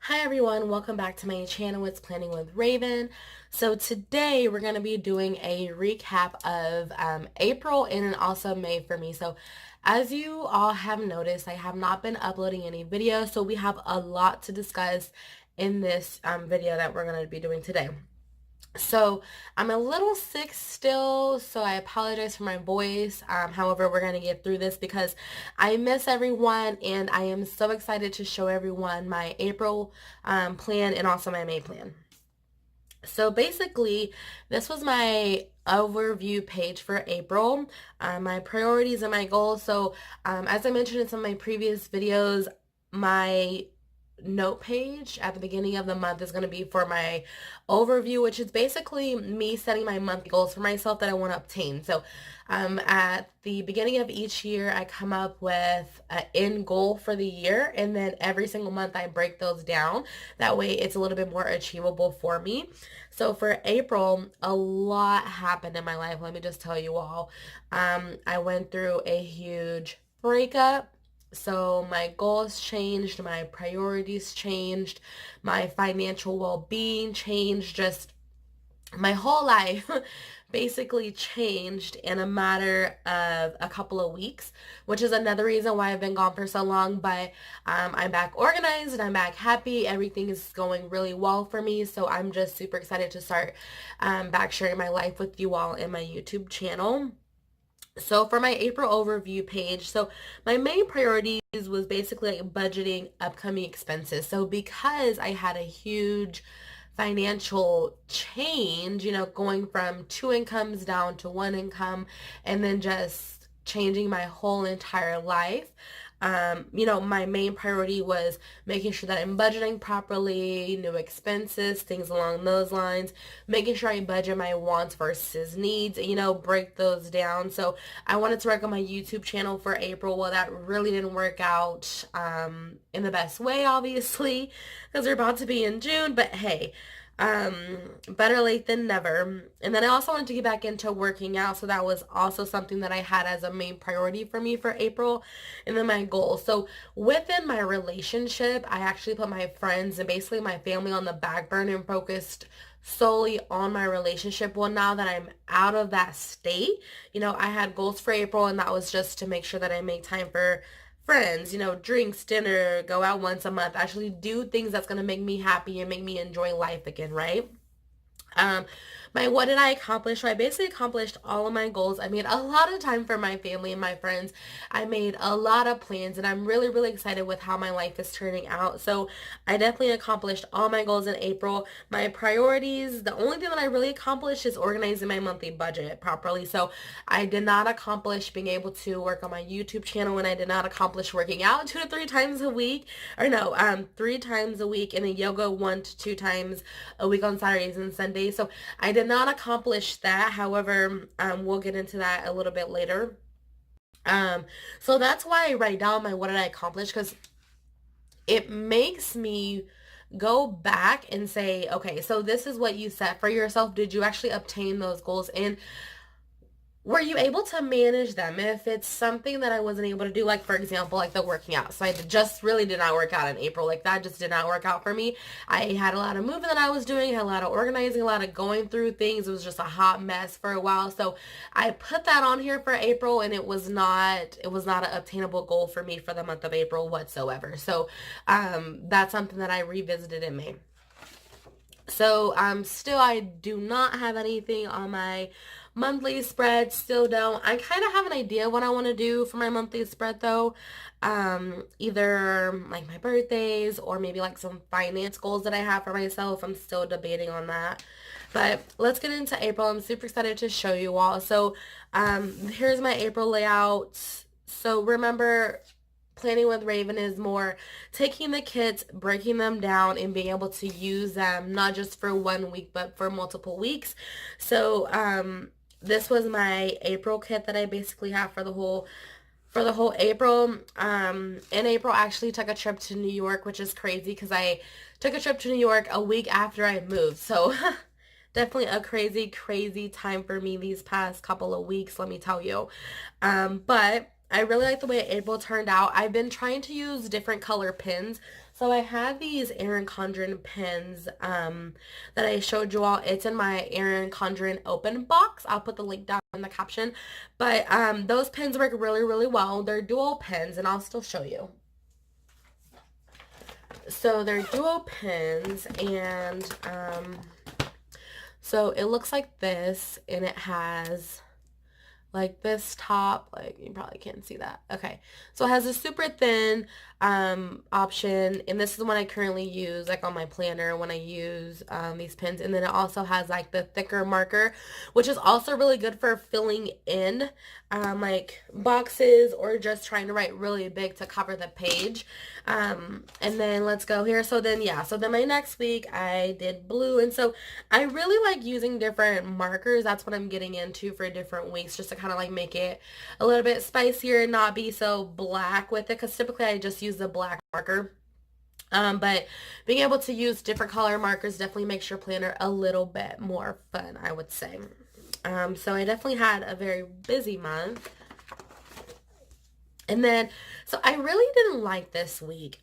Hi everyone, welcome back to my channel. It's Planning with Raven. So today we're going to be doing a recap of April and then also May for me. So as you all have noticed, I have not been uploading any videos, so we have a lot to discuss in this video that we're going to be doing today. So I'm a little sick still, so I apologize for my voice. However, we're going to get through this because I miss everyone and I am so excited to show everyone my April plan and also my May plan. So basically, this was my overview page for April, my priorities and my goals. So as I mentioned in some of my previous videos, my note page at the beginning of the month is going to be for my overview, which is basically me setting my monthly goals for myself that I want to obtain. So at the beginning of each year, I come up with an end goal for the year, and then every single month I break those down. That way it's a little bit more achievable for me. So for April, a lot happened in my life. Let me just tell you all. I went through a huge breakup. So my goals changed, my priorities changed, my financial well-being changed, just my whole life basically changed in a matter of a couple of weeks, which is another reason why I've been gone for so long. But I'm back organized and I'm back happy. Everything is going really well for me. So I'm just super excited to start back sharing my life with you all in my YouTube channel. So for my April overview page, so my main priorities was basically like budgeting upcoming expenses. So because I had a huge financial change, going from two incomes down to one income and then just changing my whole entire life. My main priority was making sure that I'm budgeting properly, new expenses, things along those lines, making sure I budget my wants versus needs, break those down. So I wanted to work on my YouTube channel for April. Well, that really didn't work out in the best way, obviously, because we're about to be in June, but hey, better late than never. And then I also wanted to get back into working out, so that was also something that I had as a main priority for me for April. And then my goals. So within my relationship, I actually put my friends and basically my family on the back burner and focused solely on my relationship. Well, now that I'm out of that state, I had goals for April, and that was just to make sure that I make time for friends, drinks, dinner, go out once a month, actually do things that's going to make me happy and make me enjoy life again, right? Um, what did I accomplish? So I basically accomplished all of my goals. I made a lot of time for my family and my friends. I made a lot of plans, and I'm really, really excited with how my life is turning out. So I definitely accomplished all my goals in April. My priorities, the only thing that I really accomplished is organizing my monthly budget properly. So I did not accomplish being able to work on my YouTube channel, and I did not accomplish working out 2 to 3 times a week, or no, 3 times a week, and then yoga 1 to 2 times a week on Saturdays and Sundays. So I did not accomplish that. However, we'll get into that a little bit later. So that's why I write down my what did I accomplish, because it makes me go back and say, okay, so this is what you set for yourself. Did you actually obtain those goals? And were you able to manage them? If it's something that I wasn't able to do, like for example, like the working out. So I just really did not work out in April. Like that just did not work out for me. I had a lot of moving that I was doing, had a lot of organizing, a lot of going through things. It was just a hot mess for a while. So I put that on here for April, and it was not an obtainable goal for me for the month of April whatsoever. So that's something that I revisited in May. So still I do not have anything on my monthly spread. Still don't. I kind of have an idea what I want to do for my monthly spread though. Either like my birthdays or maybe like some finance goals that I have for myself. I'm still debating on that. But let's get into April. I'm super excited to show you all. So here's my April layout. So remember, planning with Ravyn is more taking the kits, breaking them down, and being able to use them not just for 1 week, but for multiple weeks. So this was my April kit that I basically have for the whole April. In April, I actually took a trip to New York, which is crazy because I took a trip to New York a week after I moved. So definitely a crazy, crazy time for me these past couple of weeks, let me tell you. But I really like the way April turned out. I've been trying to use different color pins. So I have these Erin Condren pins that I showed you all. It's in my Erin Condren open box. I'll put the link down in the caption. But those pins work really, really well. They're dual pins, and I'll still show you. So they're dual pins, and so it looks like this, and it has like this top, like you probably can't see that. Okay, so it has a super thin option, and this is the one I currently use like on my planner when I use these pins. And then it also has like the thicker marker, which is also really good for filling in like boxes or just trying to write really big to cover the page. And then let's go here. So then my next week I did blue, and so I really like using different markers. That's what I'm getting into for different weeks, just to kind of like make it a little bit spicier and not be so black with it, because typically I just use the black marker. But being able to use different color markers definitely makes your planner a little bit more fun, I would say. So I definitely had a very busy month. And then, so I really didn't like this week.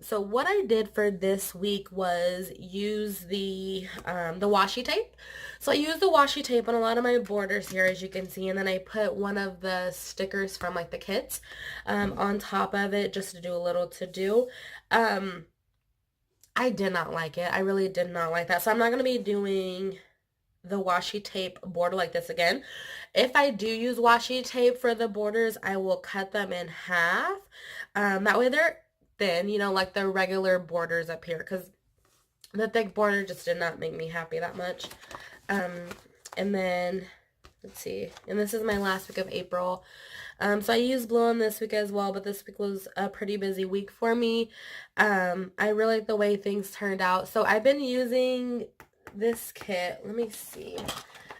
So what I did for this week was use the washi tape. So I used the washi tape on a lot of my borders here, as you can see, and then I put one of the stickers from like the kits on top of it just to do a little to-do. I did not like it. I really did not like that. So I'm not going to be doing the washi tape border like this again. If I do use washi tape for the borders, I will cut them in half. That way they're thin, you know, like the regular borders up here, because the thick border just did not make me happy that much. And then, let's see, and this is my last week of April. So I used blue on this week as well, but this week was a pretty busy week for me. I really like the way things turned out. So I've been using this kit. Let me see.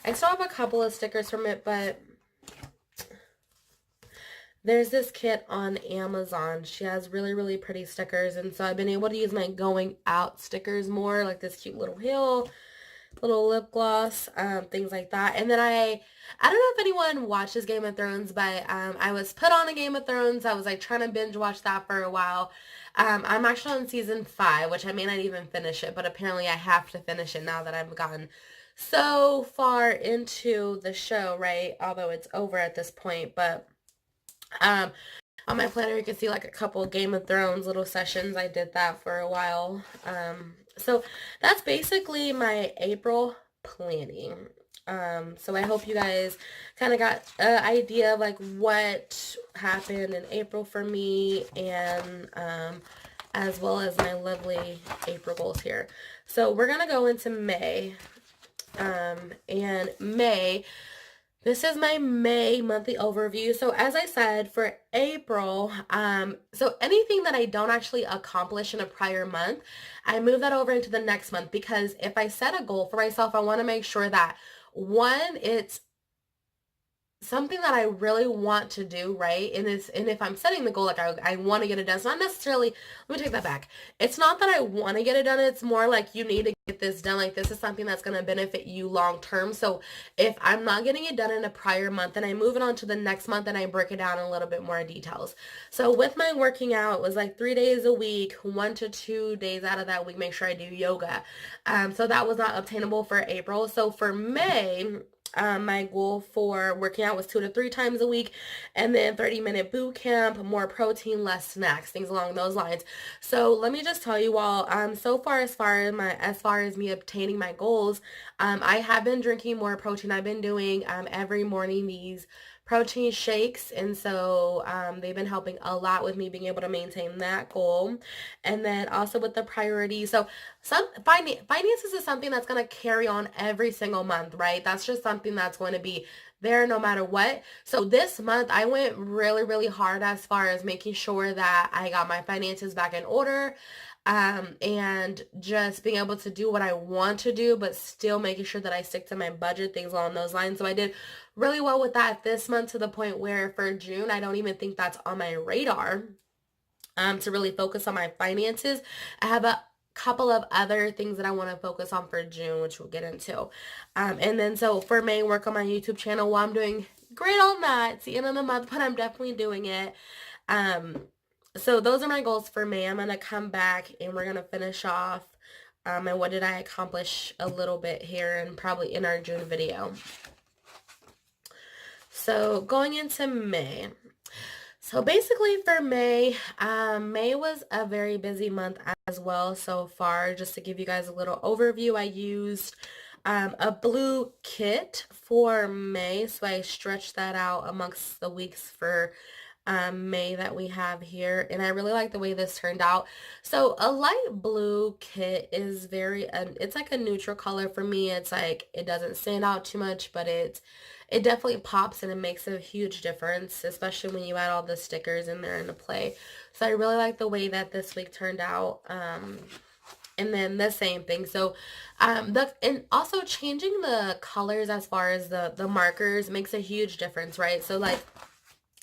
I still have a couple of stickers from it, but there's this kit on Amazon. She has really, really pretty stickers, and so I've been able to use my going out stickers more, like this cute little hill, little lip gloss, things like that. And then I don't know if anyone watches Game of Thrones, but I was put on a Game of Thrones. I was like trying to binge watch that for a while. I'm actually on season 5, which I may not even finish it, but apparently I have to finish it now that I've gotten so far into the show, right? Although it's over at this point, but on my planner you can see like a couple Game of Thrones little sessions. I did that for a while. So that's basically my April planning. So I hope you guys kind of got an idea of like what happened in April for me, and as well as my lovely April goals here. So we're going to go into May. And May, this is my May monthly overview. So as I said, for April, so anything that I don't actually accomplish in a prior month, I move that over into the next month, because if I set a goal for myself, I want to make sure that, one, it's something that I really want to do, right? And if I'm setting the goal, like I want to get it done. It's not necessarily, let me take that back. It's not that I want to get it done. It's more like you need to get this done. Like this is something that's going to benefit you long term. So if I'm not getting it done in a prior month, then I move it on to the next month and I break it down in a little bit more details. So with my working out, it was like 3 days a week, 1 to 2 days out of that week, make sure I do yoga. So that was not obtainable for April. So for May, my goal for working out was 2 to 3 times a week, and then 30-minute boot camp, more protein, less snacks, things along those lines. So let me just tell you all, so far as far as me obtaining my goals, I have been drinking more protein. I've been doing every morning these protein shakes, and so they've been helping a lot with me being able to maintain that goal. And then also with the priorities, so some finances is something that's going to carry on every single month, right? That's just something that's going to be there no matter what. So this month I went really, really hard as far as making sure that I got my finances back in order, and just being able to do what I want to do, but still making sure that I stick to my budget, things along those lines. So I did really well with that this month, to the point where for June, I don't even think that's on my radar, to really focus on my finances. I have a couple of other things that I want to focus on for June, which we'll get into. And then so for May, work on my YouTube channel while I'm doing great or not. It's the end of the month, but I'm definitely doing it. Um, so those are my goals for May. I'm gonna come back and we're gonna finish off. And what did I accomplish a little bit here and probably in our June video. So going into May. So basically for May, May was a very busy month as well so far. Just to give you guys a little overview, I used a blue kit for May, so I stretched that out amongst the weeks for May that we have here, and I really like the way this turned out. So a light blue kit is very, it's like a neutral color for me. It's like, it doesn't stand out too much, but it definitely pops and it makes a huge difference, especially when you add all the stickers in there into play. So I really like the way that this week turned out. And then the same thing. So, and also changing the colors as far as the markers makes a huge difference, right? So like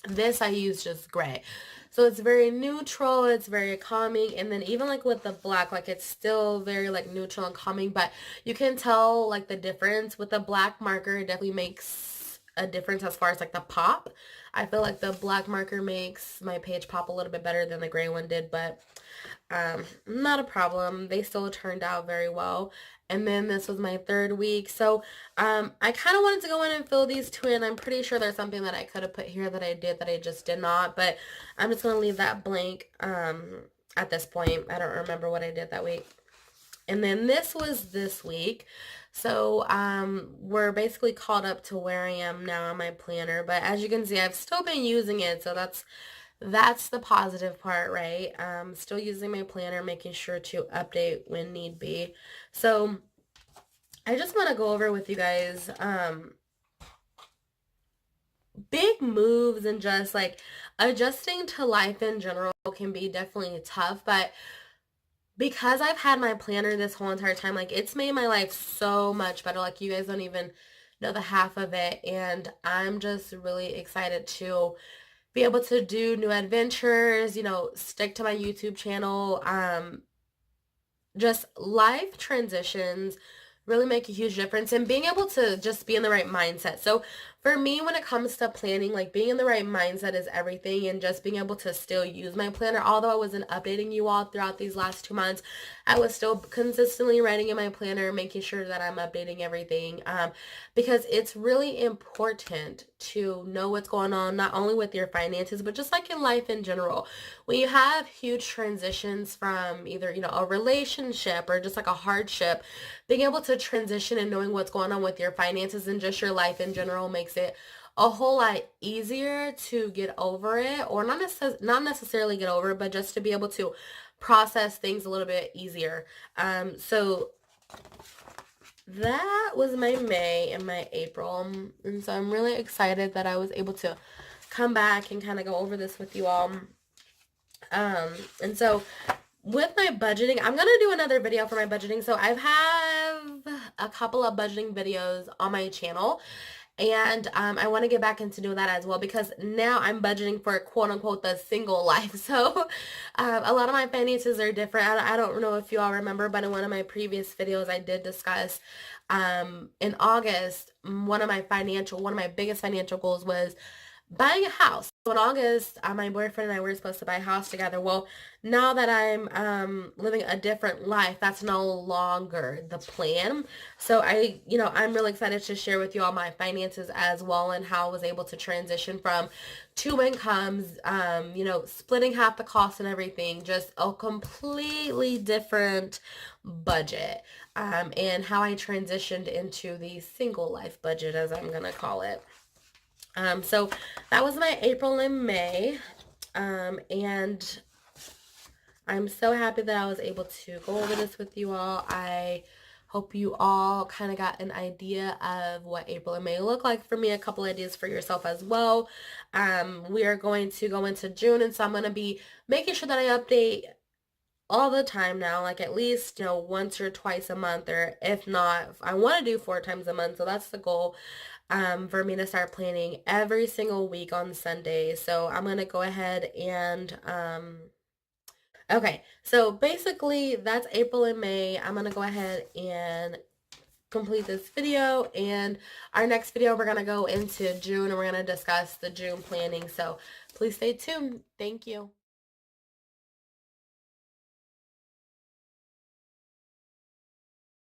this, I use just gray. So it's very neutral, it's very calming, and then even like with the black, like it's still very like neutral and calming, but you can tell like the difference with the black marker. It definitely makes a difference as far as like the pop. I feel like the black marker makes my page pop a little bit better than the gray one did, but not a problem. They still turned out very well. And then this was my third week. So I kind of wanted to go in and fill these two in. I'm pretty sure there's something that I could have put here that I did that I just did not. But I'm just going to leave that blank at this point. I don't remember what I did that week. And then this was this week. So we're basically caught up to where I am now on my planner. But as you can see, I've still been using it. So that's the positive part, right? Still using my planner, making sure to update when need be. So I just want to go over with you guys big moves and just like adjusting to life in general can be definitely tough, but because I've had my planner this whole entire time, like it's made my life so much better. Like you guys don't even know the half of it, and I'm just really excited to be able to do new adventures, stick to my YouTube channel. Just life transitions really make a huge difference, and being able to just be in the right mindset. So for me, when it comes to planning, like being in the right mindset is everything, and just being able to still use my planner. Although I wasn't updating you all throughout these last 2 months, I was still consistently writing in my planner, making sure that I'm updating everything, because it's really important to know what's going on, not only with your finances, but just like in life in general. When you have huge transitions from either, a relationship or just like a hardship, being able to transition and knowing what's going on with your finances and just your life in general makes it a whole lot easier to get over it, or not necessarily get over it, but just to be able to process things a little bit easier. So that was my May and my April, and so I'm really excited that I was able to come back and kind of go over this with you all. And so with my budgeting, I'm going to do another video for my budgeting. So I have a couple of budgeting videos on my channel, and I want to get back into doing that as well, because now I'm budgeting for quote unquote the single life. So a lot of my finances are different. I don't know if you all remember, but in one of my previous videos I did discuss in August, one of my biggest financial goals was buying a house. So in August, my boyfriend and I were supposed to buy a house together. Well, now that I'm living a different life, that's no longer the plan. So I'm really excited to share with you all my finances as well, and how I was able to transition from two incomes, splitting half the cost and everything, just a completely different budget, and how I transitioned into the single life budget, as I'm going to call it. So that was my April and May, and I'm so happy that I was able to go over this with you all. I hope you all kind of got an idea of what April and May look like for me, a couple ideas for yourself as well. We are going to go into June, and so I'm going to be making sure that I update all the time now, like at least, once or twice a month, or if not, I want to do 4 times a month. So that's the goal. For me to start planning every single week on Sunday. So I'm going to go ahead and, okay, so basically that's April and May. I'm going to go ahead and complete this video, and our next video we're going to go into June and we're going to discuss the June planning. So please stay tuned. Thank you.